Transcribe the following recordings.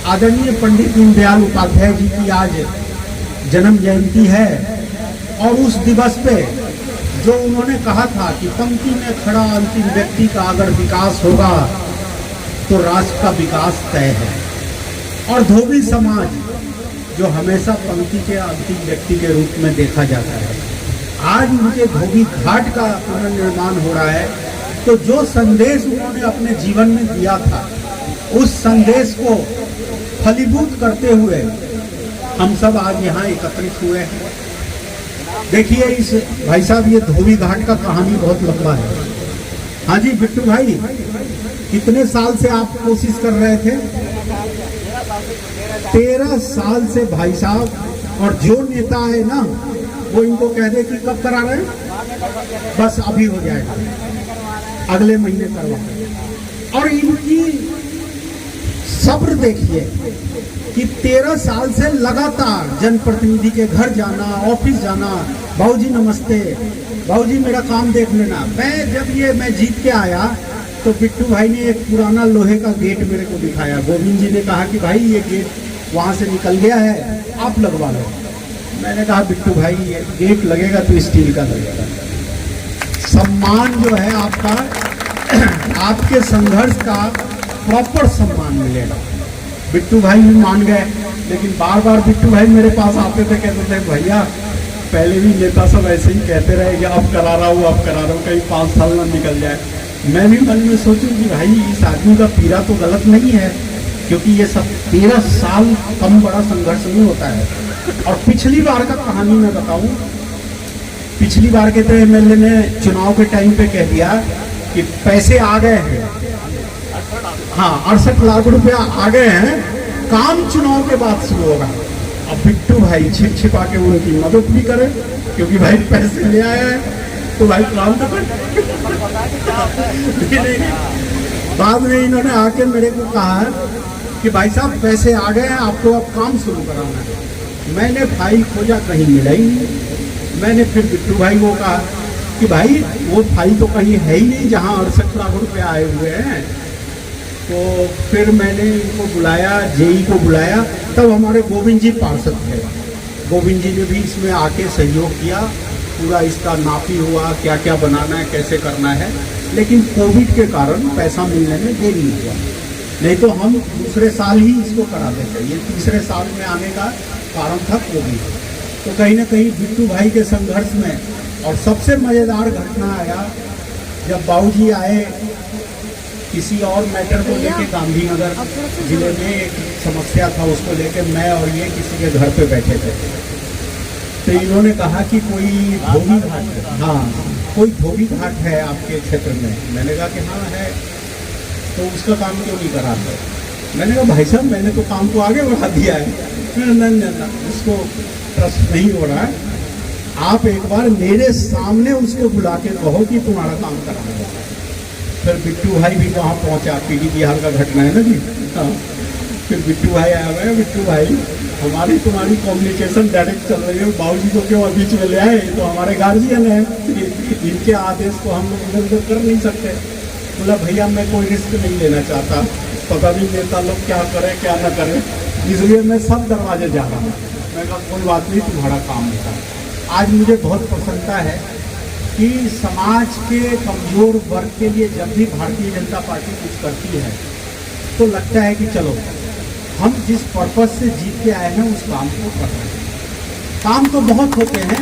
आदरणीय पंडित दीनदयाल उपाध्याय जी की आज जन्म जयंती है और उस दिवस पे जो उन्होंने कहा था कि पंक्ति में खड़ा अंतिम व्यक्ति का अगर विकास होगा तो राष्ट्र का विकास तय है। और धोबी समाज जो हमेशा पंक्ति के अंतिम व्यक्ति के रूप में देखा जाता है, आज उनके धोबी घाट का पुनर्निर्माण हो रहा है। तो जो संदेश उन्होंने अपने जीवन में दिया था, उस संदेश को फलीभूत करते हुए हम सब आज यहाँ एकत्रित हुए हैं। देखिए इस भाई साहब, ये धोबी घाट का कहानी बहुत लंबा है। हाँ जी बिट्टू भाई, कितने साल से आप कोशिश कर रहे थे? 13 साल से भाई साहब। और जो नेता है ना, वो इनको कह दे कि कब करा रहे हैं, बस अभी हो जाएगा, अगले महीने करवा। और इनकी सब्र देखिए कि 13 साल से लगातार जनप्रतिनिधि के घर जाना, ऑफिस जाना, भाऊजी नमस्ते, भाऊजी मेरा काम देख लेना। मैं जीत के आया तो बिट्टू भाई ने एक पुराना लोहे का गेट मेरे को दिखाया। गोविंद जी ने कहा कि भाई ये गेट वहां से निकल गया है, आप लगवा लो। मैंने कहा बिट्टू भाई ये गेट लगेगा तो स्टील का लगेगा। सम्मान जो है आपका, आपके संघर्ष का प्रॉपर सम्मान मिलेगा। बिट्टू भाई भी मान गए, लेकिन बार बार बिट्टू भाई मेरे पास आते थे, कहते थे भैया पहले भी नेता सब ऐसे ही कहते रहे कि अब करा रहा हूँ, अब करा रहा हूँ, कहीं 5 साल ना निकल जाए। मैं भी मन में सोचूं कि भाई इस आदमी का पीरा तो गलत नहीं है, क्योंकि ये सब 13 साल कम बड़ा संघर्ष नहीं होता है। और पिछली बार का कहानी मैं बताऊं, पिछली बार के तो एमएलए ने चुनाव के टाइम पे कह दिया कि पैसे आ गए हैं, हाँ 68 लाख रुपया आ गए हैं, काम चुनाव के बाद शुरू होगा। अब बिट्टू भाई छिप छिपा के उनकी मदद भी करे, क्योंकि भाई पैसे ले आया है तो भाई काम तो कर। बाद में इन्होंने आके मेरे को कहा कि भाई साहब पैसे आ गए हैं, आपको अब काम शुरू कराना है। मैंने फाइल खोजा, कहीं मिला ही नहीं। मैंने फिर बिट्टू भाई को कहा कि भाई वो फाइल तो कहीं है ही नहीं जहाँ 68 लाख रुपए आए हुए हैं। तो फिर मैंने इनको बुलाया, जेई को बुलाया, तब हमारे गोविंद जी पार्षद थे। गोविंद जी ने भी इसमें आके सहयोग किया, पूरा इसका नापी हुआ, क्या क्या बनाना है, कैसे करना है। लेकिन कोविड के कारण पैसा मिलने में देरी हुआ, नहीं तो हम दूसरे साल ही इसको करा देते। ये तीसरे साल में आने का कारण था कोविड। तो कहीं ना कहीं बिट्टू भाई के संघर्ष में, और सबसे मज़ेदार घटना आया जब बाबूजी आए किसी और मैटर को लेके, गांधीनगर जिले में एक समस्या था, उसको लेके मैं और ये किसी के घर पे बैठे थे। तो इन्होंने कहा कि कोई धोबी घाट है, हाँ कोई धोबी घाट है आपके क्षेत्र में। मैंने कहा कि हाँ है। तो उसका काम क्यों नहीं कराते? मैंने कहा भाई साहब मैंने तो काम को आगे बढ़ा दिया है। नहीं, उसको ट्रस्ट नहीं हो रहा है, आप एक बार मेरे सामने उसको बुला के कहो कि तुम्हारा काम कराना है। फिर बिट्टू भाई भी वहाँ पहुँचा, पीडी बिहार का घटना है ना जी, हाँ। फिर बिट्टू भाई आया हुआ है, बिट्टू भाई हमारी तुम्हारी कम्युनिकेशन डायरेक्ट चल रही है, बाबूजी को क्यों बीच में ले आए, तो हमारे गार्जियन है, इनके आदेश को हम लोग इधर उधर कर नहीं सकते। बोला भैया मैं कोई रिस्क नहीं लेना चाहता, पता नहीं नेता लोग क्या करें क्या ना करें, इसलिए मैं सब दरवाजे जा रहा हूँ। मैं कहा कोई बात नहीं, तुम्हारा काम होता है। आज मुझे बहुत प्रसन्नता है कि समाज के कमजोर वर्ग के लिए जब भी भारतीय जनता पार्टी कुछ करती है तो लगता है कि चलो हम जिस पर्पज से जीत के आए हैं उस काम को कर रहे हैं। काम तो बहुत होते हैं,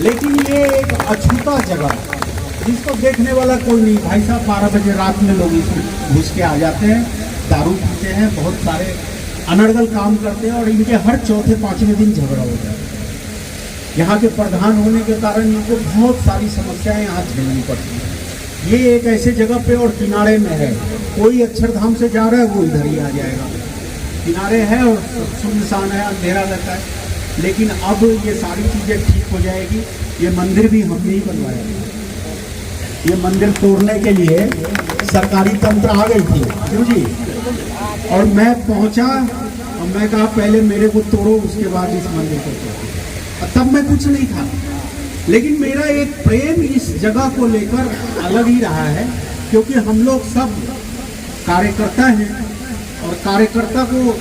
लेकिन ये एक अछूता जगह जिसको देखने वाला कोई नहीं। भाई साहब 12 बजे रात में लोग इसमें घुस के आ जाते हैं, दारू पीते हैं, बहुत सारे अनर्गल काम करते हैं, और इनके हर चौथे 5वें दिन झगड़ा होता है। यहाँ के प्रधान होने के कारण इनको बहुत सारी समस्याएं यहाँ झेलनी पड़ती हैं। ये एक ऐसे जगह पे और किनारे में है, कोई अक्षरधाम से जा रहा है वो इधर ही आ जाएगा, किनारे है और सुनसान है, अंधेरा रहता है। लेकिन अब ये सारी चीज़ें ठीक हो जाएगी। ये मंदिर भी हमने ही बनवाया था। ये मंदिर तोड़ने के लिए सरकारी तंत्र आ गई थी, क्यों जी? और मैं पहुंचा और मैं कहा पहले मेरे को तोड़ो, उसके बाद इस मंदिर को तोड़ो। तब मैं कुछ नहीं था, लेकिन मेरा एक प्रेम इस जगह को लेकर अलग ही रहा है, क्योंकि हम लोग सब कार्यकर्ता हैं और कार्यकर्ता को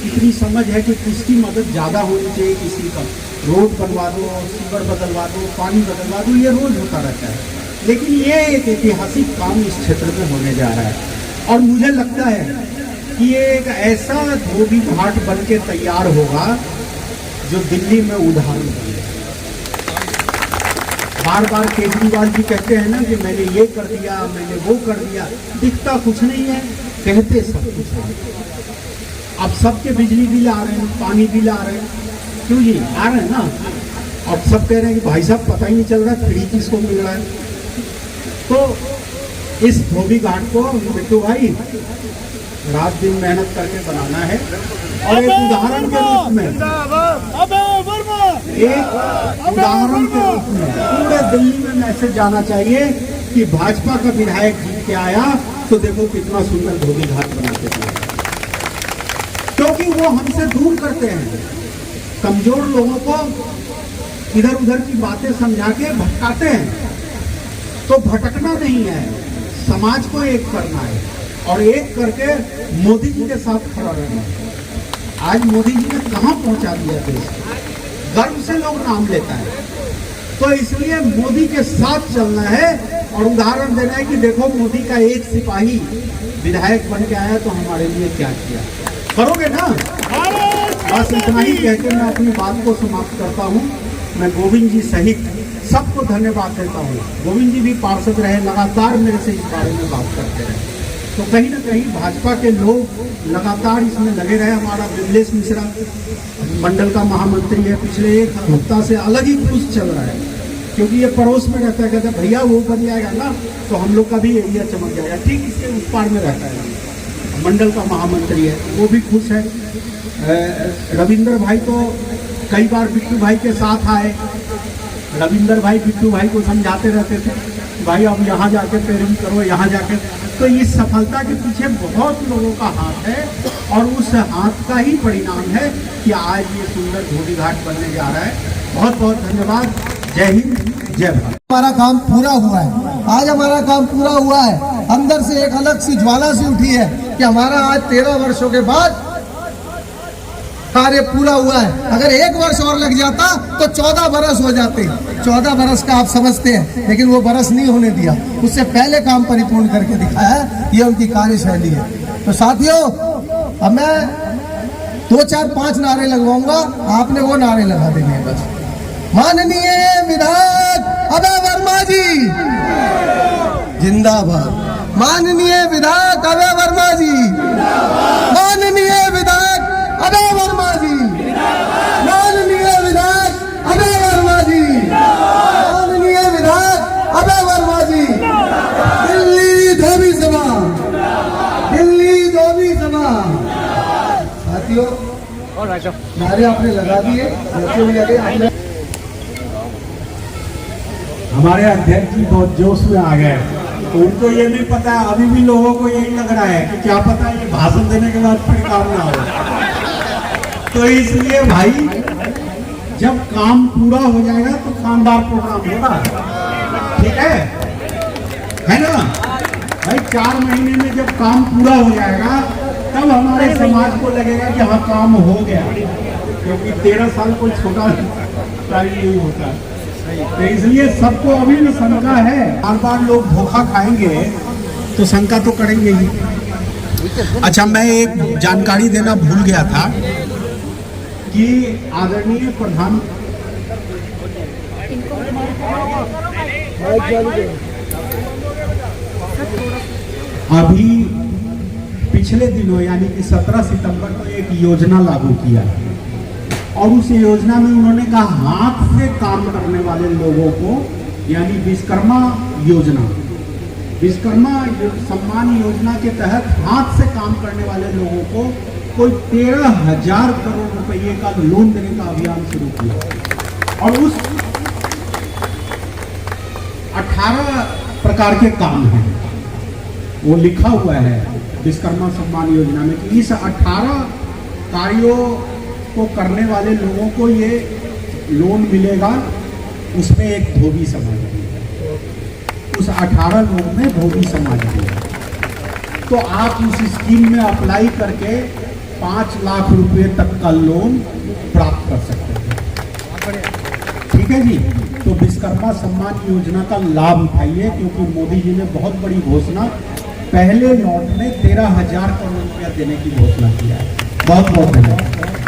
इतनी समझ है कि किसकी मदद ज़्यादा होनी चाहिए किसी का, रोड बनवा दो, सीवर बदलवा दो, पानी बदलवा दो, ये रोज होता रहता है। लेकिन ये एक ऐतिहासिक काम इस क्षेत्र में होने जा रहा है और मुझे लगता है कि ये एक ऐसा धोबी घाट बन के तैयार होगा जो दिल्ली में उदाहरण बनेगा। बार बार केजरीवाल जी कहते हैं ना कि मैंने ये कर दिया, मैंने वो कर दिया, दिखता कुछ नहीं है, कहते सब कुछ है। अब सबके बिजली बिल आ रहे हैं, पानी बिल आ रहे हैं, क्यों जी आ रहे हैं ना। अब सब कह रहे हैं कि भाई साहब पता ही नहीं चल रहा फ्री किसको मिल रहा है। तो इस धोबी घाट को बिट्टू भाई रात दिन मेहनत करके बनाना है और एक उदाहरण के रूप में, एक उदाहरण के रूप में पूरे दिल्ली में मैसेज जाना चाहिए कि भाजपा का विधायक जीत के आया तो देखो कितना सुंदर धोबी घाट बनाते हैं। क्योंकि वो हमसे दूर करते हैं, कमजोर लोगों को इधर उधर की बातें समझा के भटकाते हैं। तो भटकना नहीं है, समाज को एक करना है और एक करके मोदी जी के साथ खड़ा रहना है। आज मोदी जी ने कहां पहुंचा दिया देश, गर्व से लोग नाम लेता है। तो इसलिए मोदी के साथ चलना है और उदाहरण देना है कि देखो मोदी का एक सिपाही विधायक बन के आया तो हमारे लिए क्या किया। करोगे ना। बस इतना ही कहकर मैं अपनी बात को समाप्त करता हूँ। मैं गोविंद जी सहित सबको धन्यवाद देता हूँ। गोविंद जी भी पार्षद रहे, लगातार मेरे से इस बारे में बात करते रहे। तो कहीं ना कहीं भाजपा के लोग लगातार इसमें लगे रहे। हमारा विमलेश मिश्रा मंडल का महामंत्री है, पिछले एक हफ्ता से अलग ही खुश चल रहा है क्योंकि ये पड़ोस में रहता है। कहता है भैया वो बन जाएगा ना तो हम लोग का भी एरिया चमक जाएगा। ठीक इसके उस पार में रहता है, मंडल का महामंत्री है, वो भी खुश है। रविंदर भाई तो कई बार बिट्टू भाई के साथ आए। रविंदर भाई बिट्टू भाई को समझाते रहते थे भाई अब यहाँ जाके पैरवी करो, यहाँ जाके। तो इस सफलता के पीछे बहुत लोगों का हाथ है और उस हाथ का ही परिणाम है कि आज ये सुंदर धोबी घाट बनने जा रहा है। बहुत बहुत धन्यवाद। जय हिंद, जय भारत। हमारा काम पूरा हुआ है, आज हमारा काम पूरा हुआ है। अंदर से एक अलग सी ज्वाला सी उठी है कि हमारा आज 13 वर्षों के बाद कार्य पूरा हुआ है। अगर 1 वर्ष और लग जाता तो 14 बरस हो जाते। 14 बरस का आप समझते हैं, लेकिन वो बरस नहीं होने दिया, उससे पहले काम परिपूर्ण करके दिखाया है। ये उनकी कार्यशैली है। तो साथियों, अब मैं 2 4 5 नारे लगवाऊंगा, आपने वो नारे लगा देंगे बस। माननीय विधायक अभय वर्मा जी जिंदाबाद। माननीय विधायक अभय वर्मा जी, माननीय विधायक अभय वर्मा जी, माननीय विधायक अभय वर्मा जी, माननीय विधायक अभय वर्मा जी। दिल्ली धोबी सभा, दिल्ली धोबी सभा। साथियों, नारे आपने लगा दिए, आपने। हमारे अध्यक्ष जी बहुत जोश में आ गए, तो उनको ये नहीं पता, अभी भी लोगों को यही लग रहा है कि क्या पता ये भाषण देने के बाद फिर काम ना हो। तो इसलिए भाई जब काम पूरा हो जाएगा तो शानदार प्रोग्राम होगा, ठीक है ना भाई। 4 महीने में जब काम पूरा हो जाएगा तब हमारे समाज को लगेगा कि हाँ काम हो गया, क्योंकि 13 साल कोई छोटा टाइम नहीं होता। तो इसलिए सबको अभी भी शंका है। बार बार लोग धोखा खाएंगे तो शंका तो करेंगे ही। अच्छा, मैं एक जानकारी देना भूल गया था कि आदरणीय प्रधान अभी पिछले दिनों यानी कि 17 सितंबर को एक योजना लागू किया और उस योजना में उन्होंने कहा हाथ से काम करने वाले लोगों को, यानी विश्वकर्मा योजना, विश्वकर्मा सम्मान योजना के तहत हाथ से काम करने वाले लोगों को कोई 13,000 करोड़ रुपए का लोन देने का अभियान शुरू किया और उस 18 प्रकार के काम हैं, वो लिखा हुआ है विश्वकर्मा सम्मान योजना में कि इस 18 कार्यों को करने वाले लोगों को ये लोन मिलेगा। उसमें एक धोबी समाज है, उस 18 लोगों में धोबी समाज है। तो आप उस स्कीम में अप्लाई करके 5 लाख रुपए तक का लोन प्राप्त कर सकते हैं। ठीक है जी। तो विश्वकर्मा सम्मान योजना का लाभ उठाइए, क्योंकि मोदी जी ने बहुत बड़ी घोषणा पहले लॉट में 13,000 करोड़ रुपया देने की घोषणा किया है। बहुत बहुत धन्यवाद।